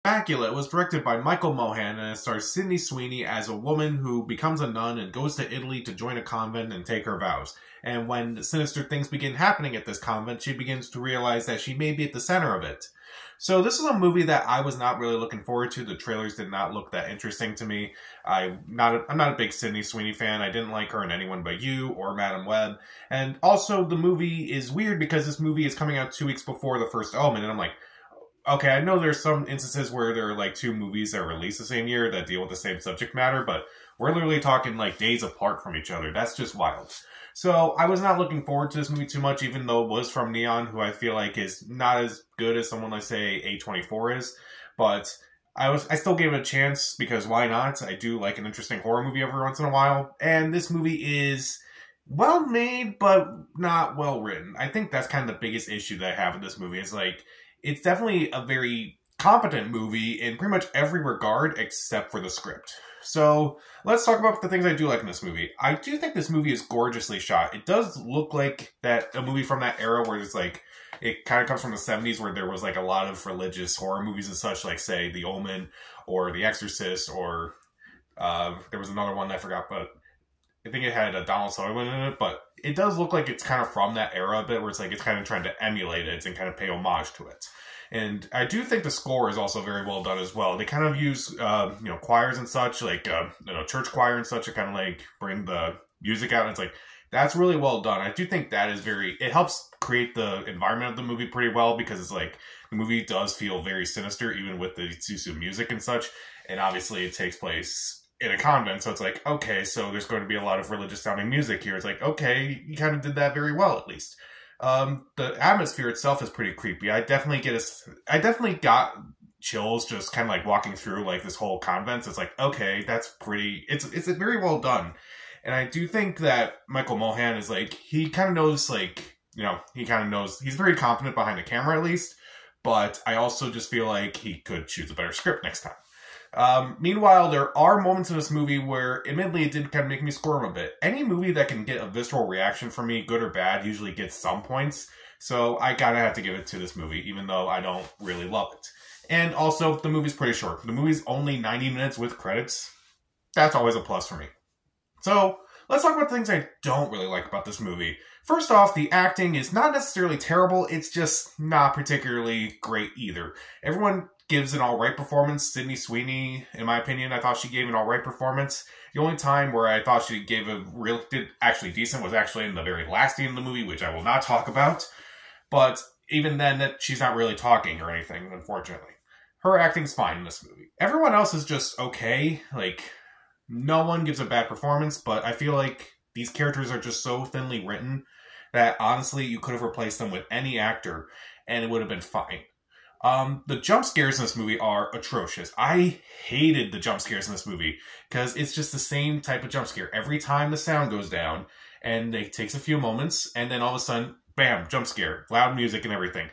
Immaculate was directed by Michael Mohan and it stars Sydney Sweeney as a woman who becomes a nun and goes to Italy to join a convent and take her vows. And when sinister things begin happening at this convent, she begins to realize that she may be at the center of it. So this is a movie that I was not really looking forward to. The trailers did not look that interesting to me. I'm not a big Sydney Sweeney fan. I didn't like her in Anyone But You or Madam Web. And also the movie is weird because this movie is coming out 2 weeks before The First Omen, and I'm like, okay, I know there's some instances where there are like two movies that are released the same year that deal with the same subject matter, but we're literally talking like days apart from each other. That's just wild. So I was not looking forward to this movie too much, even though it was from Neon, who I feel like is not as good as someone like say A24 is. But I still gave it a chance because why not? I do like an interesting horror movie every once in a while, and this movie is well made but not well written. I think that's kind of the biggest issue that I have with this movie. Is like, it's definitely a very competent movie in pretty much every regard except for the script. So let's talk about the things I do like in this movie. I do think this movie is gorgeously shot. It does look like a movie from that era where it's like, it kind of comes from the 70s where there was like a lot of religious horror movies and such, like say The Omen or The Exorcist, or there was another one that I forgot, but I think it had a Donald Sutherland in it, but it does look like it's kind of from that era a bit, where it's like it's kind of trying to emulate it and kind of pay homage to it. And I do think the score is also very well done as well. They kind of use, choirs and such, like, church choir and such, to kind of like bring the music out. And it's like, that's really well done. I do think that is it helps create the environment of the movie pretty well, because it's like, the movie does feel very sinister, even with the use of music and such. And obviously it takes place in a convent, so it's like, okay, so there's going to be a lot of religious sounding music here. It's like, okay, you kind of did that very well, at least. The atmosphere itself is pretty creepy. I definitely got chills just kind of like walking through like this whole convent. So it's like, okay, that's pretty, it's very well done. And I do think that Michael Mohan is like, he kind of knows, like, he kind of knows, he's very confident behind the camera at least, but I also just feel like he could choose a better script next time. Meanwhile, there are moments in this movie where, admittedly, it did kind of make me squirm a bit. Any movie that can get a visceral reaction from me, good or bad, usually gets some points. So I gotta have to give it to this movie, even though I don't really love it. And also, the movie's pretty short. The movie's only 90 minutes with credits. That's always a plus for me. So, let's talk about things I don't really like about this movie. First off, the acting is not necessarily terrible, it's just not particularly great either. Everyone gives an alright performance. Sydney Sweeney, in my opinion, I thought she gave an alright performance. The only time where I thought she gave did actually decent was actually in the very last scene of the movie, which I will not talk about. But even then, that she's not really talking or anything, unfortunately. Her acting's fine in this movie. Everyone else is just okay. Like, no one gives a bad performance, but I feel like these characters are just so thinly written that honestly, you could have replaced them with any actor and it would have been fine. The jump scares in this movie are atrocious. I hated the jump scares in this movie because it's just the same type of jump scare. Every time the sound goes down and it takes a few moments and then all of a sudden, bam, jump scare, loud music and everything.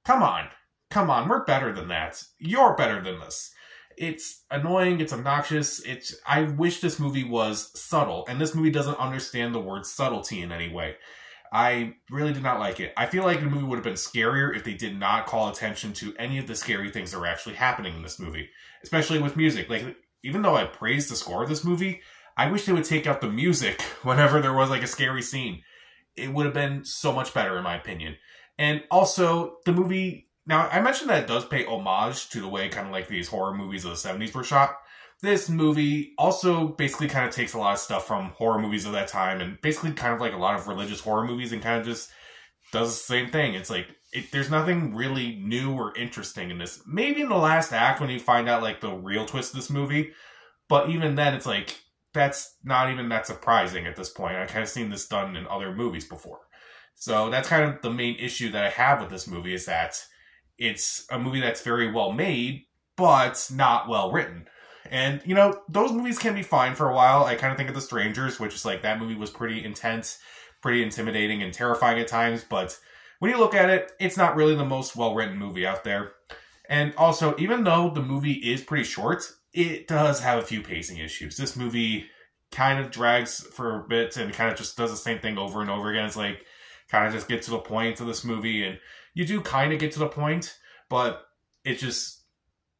Come on, we're better than that. You're better than this. It's annoying, it's obnoxious, I wish this movie was subtle, and this movie doesn't understand the word subtlety in any way. I really did not like it. I feel like the movie would have been scarier if they did not call attention to any of the scary things that were actually happening in this movie. Especially with music. Like, even though I praised the score of this movie, I wish they would take out the music whenever there was like a scary scene. It would have been so much better in my opinion. And also, the movie... Now, I mentioned that it does pay homage to the way kind of like these horror movies of the 70s were shot. This movie also basically kind of takes a lot of stuff from horror movies of that time and basically kind of like a lot of religious horror movies and kind of just does the same thing. It's like, there's nothing really new or interesting in this. Maybe in the last act when you find out like the real twist of this movie, but even then it's like, that's not even that surprising at this point. I've kind of seen this done in other movies before. So that's kind of the main issue that I have with this movie, is that it's a movie that's very well made, but not well written. And, those movies can be fine for a while. I kind of think of The Strangers, which is like, that movie was pretty intense, pretty intimidating and terrifying at times. But when you look at it, it's not really the most well-written movie out there. And also, even though the movie is pretty short, it does have a few pacing issues. This movie kind of drags for a bit and kind of just does the same thing over and over again. It's like, kind of just get to the point of this movie, and you do kind of get to the point, but it just,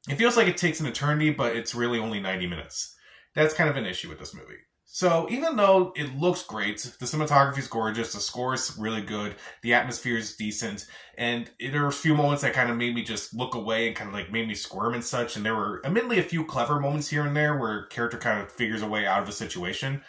It feels like it takes an eternity, but it's really only 90 minutes. That's kind of an issue with this movie. So even though it looks great, the cinematography is gorgeous, the score is really good, the atmosphere is decent, and there are a few moments that kind of made me just look away and kind of like made me squirm and such, and there were admittedly a few clever moments here and there where a character kind of figures a way out of a situation.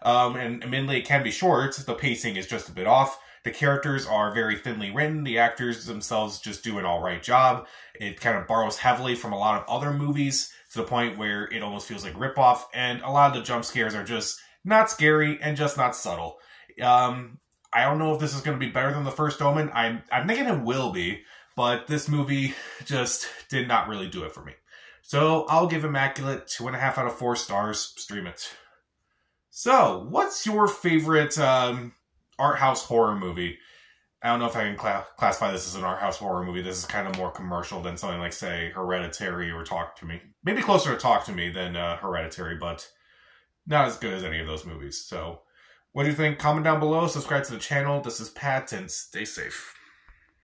And admittedly it can be short, the pacing is just a bit off. The characters are very thinly written, the actors themselves just do an alright job. It kind of borrows heavily from a lot of other movies, to the point where it almost feels like ripoff, and a lot of the jump scares are just not scary and just not subtle. I don't know if this is going to be better than The First Omen. I'm thinking it will be, but this movie just did not really do it for me. So I'll give Immaculate 2.5 out of 4 stars. Stream it. So, what's your favorite art house horror movie? I don't know if I can classify this as an art house horror movie. This is kind of more commercial than something like, say, Hereditary or Talk to Me. Maybe closer to Talk to Me than Hereditary, but not as good as any of those movies. So, what do you think? Comment down below, subscribe to the channel. This is Pat, and stay safe.